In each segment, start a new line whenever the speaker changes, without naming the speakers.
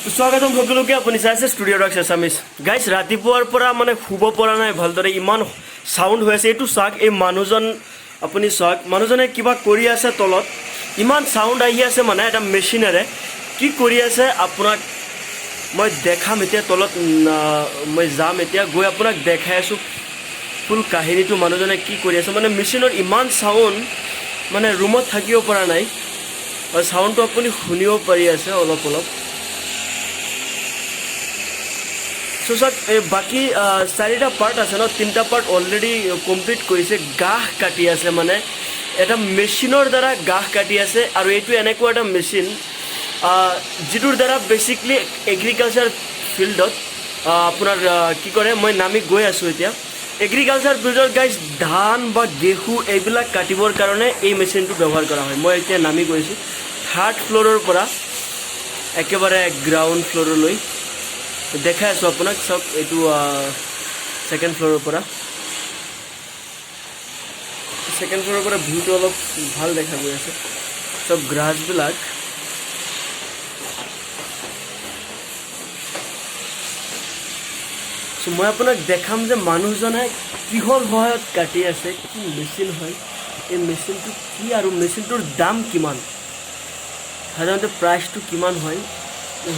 স্বাগতম সকলোকে আপুনি চাইছে ষ্টুডিঅ' ৰক এছামিছ গাইজ ৰাতিপুৱাৰ পৰা মানে শুব পৰা নাই ভালদৰে ইমান চাউণ্ড হৈ আছে এইটো চাওক এই মানুহজন আপুনি চাওক মানুহজনে কিবা কৰি আছে তলত ইমান চাউণ্ড আহি আছে মানে এটা মেচিনেৰে কি কৰি আছে আপোনাক মই দেখাম এতিয়া তলত মই যাম এতিয়া গৈ আপোনাক দেখাই আছোঁ ফুল কাহিনীটো মানুহজনে কি কৰি আছে মানে মেচিনৰ ইমান চাউণ্ড মানে ৰুমত থাকিব পৰা নাই আৰু চাউণ্ডটো আপুনি শুনিব পাৰি আছে অলপ অলপ সো সব বাকি চাৰিটা পাৰ্ট আছে ন তিনিটা পাৰ্ট অলৰেডি কমপ্লিট কৰিছে গাহ কাটি আছে মানে এটা মেচিনৰ দ্বাৰা গাহ কাটি আছে আৰু এইটো এনেকুৱা এটা মেচিন যিটোৰ দ্বাৰা বেচিকলি এগ্ৰিকালচাৰ ফিল্ডত আপোনাৰ কি কৰে মই নামি গৈ আছোঁ এতিয়া এগ্ৰিকালচাৰ ফিল্ডত গাইজ ধান বা গেহু এইবিলাক কাটিবৰ কাৰণে এই মেচিনটো ব্যৱহাৰ কৰা হয় মই এতিয়া নামি গৈছোঁ 3rd ফ্ল'ৰৰ পৰা একেবাৰে গ্ৰাউণ্ড ফ্ল'ৰলৈ দেখাই আছোঁ আপোনাক চব এইটো 2nd ফ্ল'ৰৰ পৰা ভিউটো অলপ ভাল দেখা গৈ আছে চব গ্ৰাছবিলাক চ' মই আপোনাক দেখাম যে মানুহজনে কিহৰ সহায়ত কাটি আছে কি মেচিন হয় এই মেচিনটো কি আৰু মেচিনটোৰ দাম কিমান সাধাৰণতে প্ৰাইচটো কিমান হয়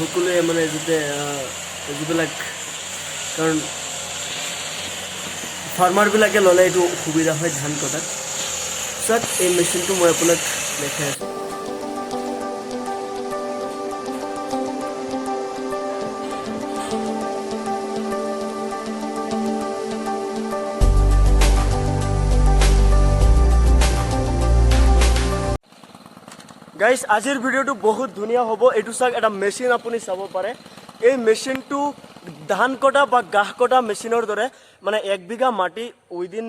সকলোৱে মানে যাতে যিবিলাক কাৰণ ফাৰ্মাৰবিলাকে ল'লে এইটো সুবিধা হয় ধান কটাত চাওক এই মেচিনটো মই আপোনাক দেখাই আছোঁ গাইজ আজিৰ ভিডিঅ'টো বহুত ধুনীয়া হ'ব এইটো চাওক এটা মেচিন আপুনি চাব পাৰে এই মেচিনটো ধান কটা বা গাহ কটা মেচিনৰ দৰে মানে 1 বিঘা মাটি উইদিন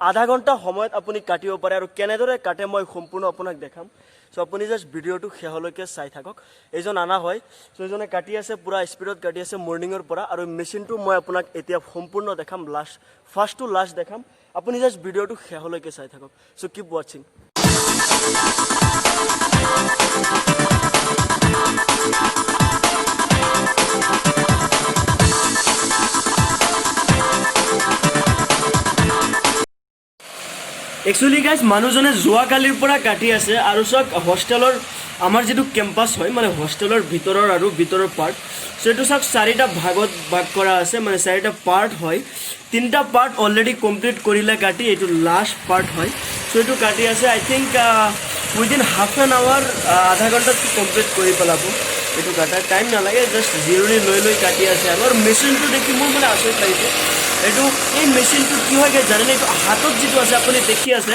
আধা ঘণ্টা সময়ত আপুনি কাটিব পাৰে আৰু কেনেদৰে কাটে মই সম্পূৰ্ণ আপোনাক দেখাম চ' আপুনি জাষ্ট ভিডিঅ'টো শেষলৈকে চাই থাকক এইজন আনা হয় চ' এইজনে কাটি আছে পূৰা স্পীডত কাটি আছে মৰ্ণিঙৰ পৰা আৰু মেচিনটো মই আপোনাক এতিয়া সম্পূৰ্ণ দেখাম ফাৰ্ষ্ট টু লাষ্ট দেখাম আপুনি জাষ্ট ভিডিঅ'টো শেষলৈকে চাই থাকক চ' কিপ ৱাচিং একচুৱেলি গাইজ মানুহজনে যোৱাকালিৰ পৰা কাটি আছে আৰু চাওক হোষ্টেলৰ আমাৰ যিটো কেম্পাছ হয় মানে হোষ্টেলৰ ভিতৰৰ পাৰ্ট চ' এইটো চাওক 4টা ভাগত ভাগ কৰা আছে মানে 4টা পাৰ্ট হয় 3টা পাৰ্ট অলৰেডি কমপ্লিট কৰিলে কাটি এইটো লাষ্ট পাৰ্ট হয় চ' এইটো কাটি আছে I think within half an hour আধা ঘণ্টাত কমপ্লিট কৰি পেলাব এইটো কাটা টাইম নালাগে জাষ্ট জিৰণি লৈ কাটি আছে আৰু মেচিনটো দেখি মোৰ মানে আচৰিত লাগিছে এইটো এই মেচিনটো কি হয় জানেনে এইটো হাতত যিটো আছে আপুনি দেখি আছে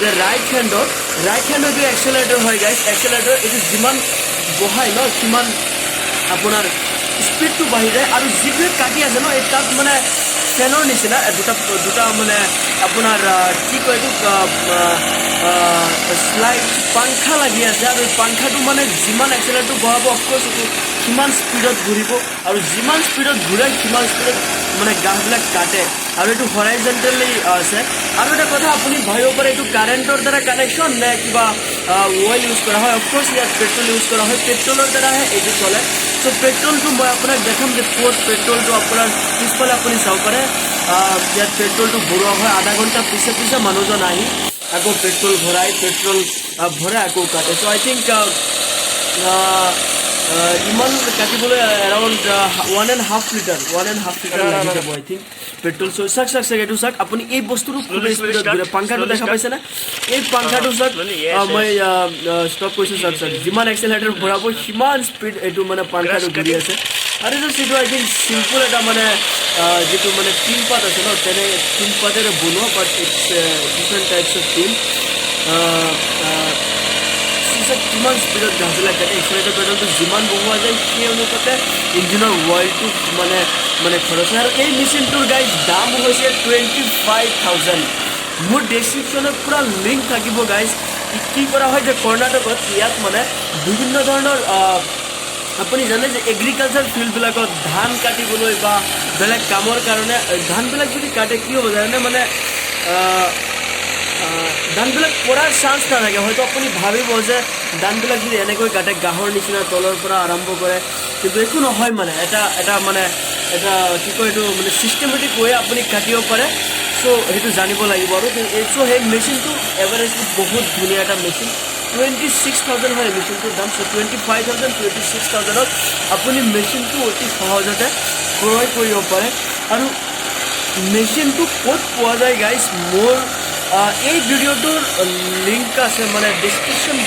যে ৰাইট হেণ্ডত এইটো এক্সেলেৰেটৰ হয় গাইজ এক্সেলেৰেটৰ এইটো যিমান বঢ়াই ন সিমান আপোনাৰ স্পীডটো বাঢ়ি যায় আৰু যিটোৱে কাটি আছে ন এই তাত মানে ফেনৰ নিচিনা দুটা মানে আপোনাৰ কি কয় এইটো শ্লাইড পাংখা লাগি আছে আৰু এই পাংখাটো মানে যিমান এক্সেলেৰেটৰ বঢ়াব অফক'ৰ্ছ এইটো সিমান স্পীডত ঘূৰিব আৰু যিমান স্পীডত ঘূৰে সিমান স্পীডত মানে গাছবিলাক কাটে আৰু এইটো হৰাইজেণ্টেলি আছে আৰু এটা কথা আপুনি ভাবিব পাৰে এইটো কাৰেণ্টৰ দ্বাৰা কানেকশ্যন নে কিবা অইল ইউজ কৰা হয় অফক'ৰ্ছ ইয়াত পেট্ৰল ইউজ কৰা হয় পেট্ৰলৰ দ্বাৰাহে এইটো চলে চ' পেট্ৰলটো মই আপোনাক দেখাম যে ক'ত পেট্ৰলটো আপোনাৰ পিছফালে আপুনি চাব পাৰে ইয়াত পেট্ৰলটো ভৰোৱা হয় আধা ঘণ্টা পিছে মানুহজন আহি আকৌ পেট্ৰল ভৰাই আকৌ কাটে চ' আই থিংক ইমান কাটিবলৈ এৰাউণ্ড 1.5 লিটাৰ লাগি যাব আই থিংক পেট্ৰল চাওক এইটো চাওক আপুনি এই বস্তুটো স্পীডত ঘূৰে পাংখাটো দেখা পাইছেনে এই পাংখাটো চাওক মই ষ্টপ কৰিছোঁ চাওক যিমান এক্সেলেৰেটৰ ভৰাব সিমান স্পীড এইটো মানে পাংখাটো ঘূৰি আছে আৰু জাষ্ট এইটো আই থিংক চিম্পুল এটা মানে যিটো মানে টিন পাত আছে ন তেনে টিন পাতেৰে বনোৱা but it's different types of tin কিমান স্পীডত গাছবিলাক কাটে এক্সেলেৰেটৰ পেডলটো যিমান বহোৱা যায় সেই অনুপাতে ইঞ্জিনৰ অইলটো মানে খৰচ হয় আৰু এই মেচিনটোৰ গাইজ দাম হৈছে 25,000 মোৰ ডেছক্ৰিপশ্যনত পূৰা লিংক থাকিব গাইজ কি কৰা হয় যে কৰ্ণাটকত ইয়াত মানে বিভিন্ন ধৰণৰ আপুনি জানে যে এগ্ৰিকালচাৰ ফিল্ডবিলাকত ধান কাটিবলৈ বা বেলেগ কামৰ কাৰণে ধানবিলাক যদি কাটে কি হ'ব জানে মানে ধানবিলাক পৰাৰ চান্স নাথাকে হয়তো আপুনি ভাবিব যে দানবিলাক যদি এনেকৈ কাটে গাহৰ নিচিনা তলৰ পৰা আৰম্ভ কৰে, কিন্তু একো নহয় মানে এটা কি কয় এইটো মানে চিষ্টেমেটিক ৱে আপুনি কাটিব পাৰে। চ' সেইটো জানিব লাগিব আৰু চ' সেই মেচিনটো এভাৰেজলি বহুত ধুনীয়া এটা মেচিন। 26,000 হয় মেচিনটোৰ দাম। চ' 25,000 26,000ত আপুনি মেচিনটো অতি সহজতে ক্ৰয় কৰিব পাৰে। আৰু মেচিনটো ক'ত পোৱা যায় গাইজ, মোৰ এই ভিডিঅ'টোৰ লিংক আছে মানে ডেছক্ৰিপশ্যন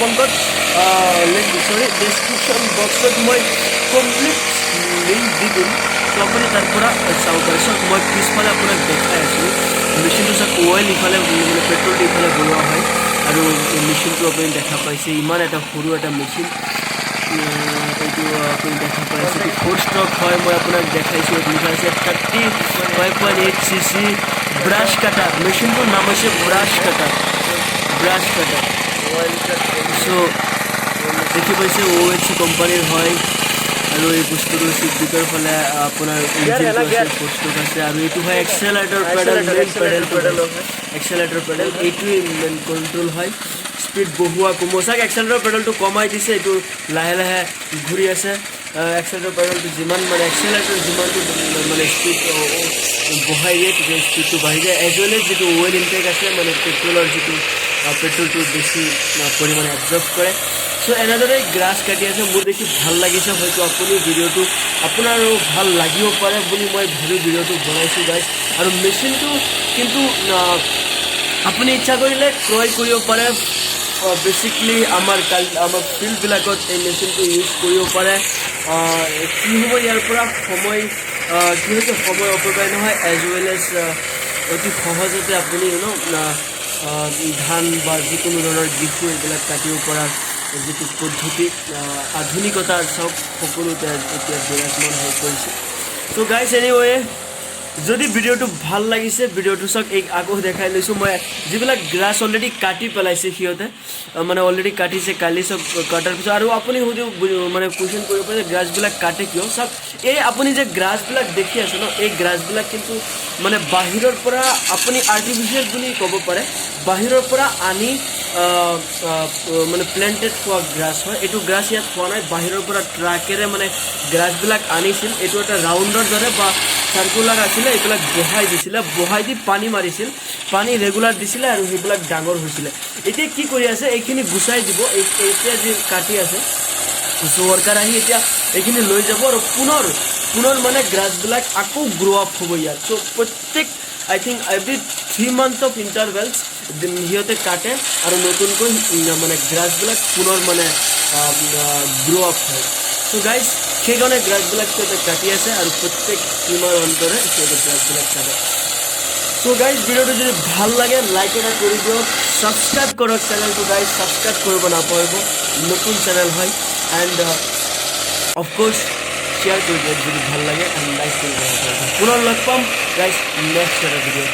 বক্সত মই কমপ্লিট লিংক দি দিম। চ' আপুনি তাৰ পৰা চাব পাৰে। চ' মই পিছফালে আপোনাক দেখাই আছোঁ মেচিনটো চাওক, অইল ইফালে মানে পেট্ৰল ইফালে ভৰোৱা হয় আৰু মেচিনটো আপুনি দেখা পাইছে ইমান এটা সৰু এটা মেচিন। এইটো আপুনি দেখা পাইছে এইটো 4 ষ্ট্ৰক হয়। মই আপোনাক দেখাইছোঁ লিখা আছে 35.8 cc ব্ৰাছ কাটাৰ। মেচিনটোৰ নাম হৈছে ব্ৰাছ কাটাৰ। চ' দেখি পাইছে OHC কোম্পানীৰ হয় আৰু এই বস্তুটো চিট ভিতৰ ফালে আপোনাৰ ইঞ্জিনটো আছে, 4 ষ্ট্ৰক আছে। আৰু এইটো হয় এক্সেলেৰেটৰ পেডেল। এইটোৱে মেইন কণ্ট্ৰল হয়। স্পীড বহোৱা কমোৱা চাওক, এক্সেলেৰেটৰ পেডেলটো কমাই দিছে, এইটো লাহে লাহে ঘূৰি আছে। এক্সেলেৰেটৰ পেডেলটো যিমান মানে এক্সেলেৰেটৰ যিমানটো মানে স্পীড বঢ়াই দিয়ে তেতিয়া স্পীডটো বাঢ়ি যায়। এজ ৱেল এজ যিটো অইল ইনটেক আছে মানে পেট্ৰলটো বেছি পৰিমাণে এবজৰ্ব কৰে। চ' এনেদৰে গ্ৰাছ কাটি আছে। মোৰ দেখি ভাল লাগিছে, হয়তো আপুনি ভিডিঅ'টো আপোনাৰো ভাল লাগিব পাৰে বুলি মই ভাবি ভিডিঅ'টো বনাইছোঁ গাইজ। আৰু মেচিনটো কিন্তু আপুনি ইচ্ছা কৰিলে ক্ৰয় কৰিব পাৰে। বেচিকলি আমাৰ ফিল্ডবিলাকত এই মেচিনটো ইউজ কৰিব পাৰে। কি হ'ব ইয়াৰ পৰা সময় অপব্যয় নহয়, এজ ৱেল এজ অতি সহজতে আপুনি ধান বা যিকোনো ধৰণৰ বিষু এইবিলাক কাটিব পৰাৰ যিটো পদ্ধতি আধুনিকতাৰ চব সকলোতে এতিয়া বিৰাজমান হৈ পৰিছে। চ' গাইজ এনিৱে, যদি ভিডিঅ'টো ভাল লাগিছে ভিডিঅ'টো চাওক, আকৌ দেখাই লৈছোঁ মই যিবিলাক গ্ৰাছ অলৰেডি কাটি পেলাইছে সিহঁতে মানে অলৰেডি কাটিছে কালি। চব কটাৰ পিছত আৰু আপুনি মানে কুৱেশ্যন কৰিব পাৰে গ্ৰাছবিলাক কাটে কিয়। চাওক, এই আপুনি যে গ্ৰাছবিলাক দেখি আছে ন, এই গ্ৰাছবিলাক কিন্তু মানে বাহিৰৰ পৰা আপুনি আৰ্টিফিচিয়েল বুলি ক'ব পাৰে, বাহিৰৰ পৰা আনি মানে প্লেণ্টেড হোৱা গ্ৰাছ হয়। এইটো গ্ৰাছ ইয়াত হোৱা নাই, বাহিৰৰ পৰা ট্ৰাকেৰে মানে গ্ৰাছবিলাক আনিছিল। এইটো এটা ৰাউণ্ডৰ দৰে বা চাৰ্কুলাৰ আছিলে, এইবিলাক বহাই দি পানী মাৰিছিল, পানী ৰেগুলাৰ দিছিলে আৰু সেইবিলাক ডাঙৰ হৈছিলে। এতিয়া কি কৰি আছে, এইখিনি গুচাই দিব। এতিয়া যি কাটি আছে ৱৰ্কাৰ আহি এতিয়া এইখিনি লৈ যাব আৰু পুনৰ মানে গ্ৰাছবিলাক আকৌ গ্ৰ' আপ হ'ব ইয়াত। চ' প্ৰত্যেক আই থিংক এভৰি 3 months অফ ইণ্টাৰভেলছ সিহঁতে কাটে আৰু নতুনকৈ মানে গ্ৰাছবিলাক পুনৰ মানে গ্ৰ' আপ হয়। চ' গাইজ সেইকাৰণে গ্ৰাছবিলাক সিহঁতে কাটি আছে আৰু প্ৰত্যেক 3 মাহ অন্তৰে সিহঁতে গ্ৰাছবিলাক কাটে। চ' গাইজ ভিডিঅ'টো যদি ভাল লাগে লাইক এটা কৰি দিয়ক, ছাবস্ক্ৰাইব কৰক চেনেলটো গাইজ, ছাবস্ক্ৰাইব কৰিব নাপাহৰিব, নতুন চেনেল হয়। এণ্ড অফক'ৰ্ছ শ্বেয়াৰ কৰি দিয়ক যদি ভাল লাগে, এণ্ড লাইক কৰিব নাপাহৰিব। পুনৰ লগ পাম গাইজ নেক্সট এটা ভিডিঅ'।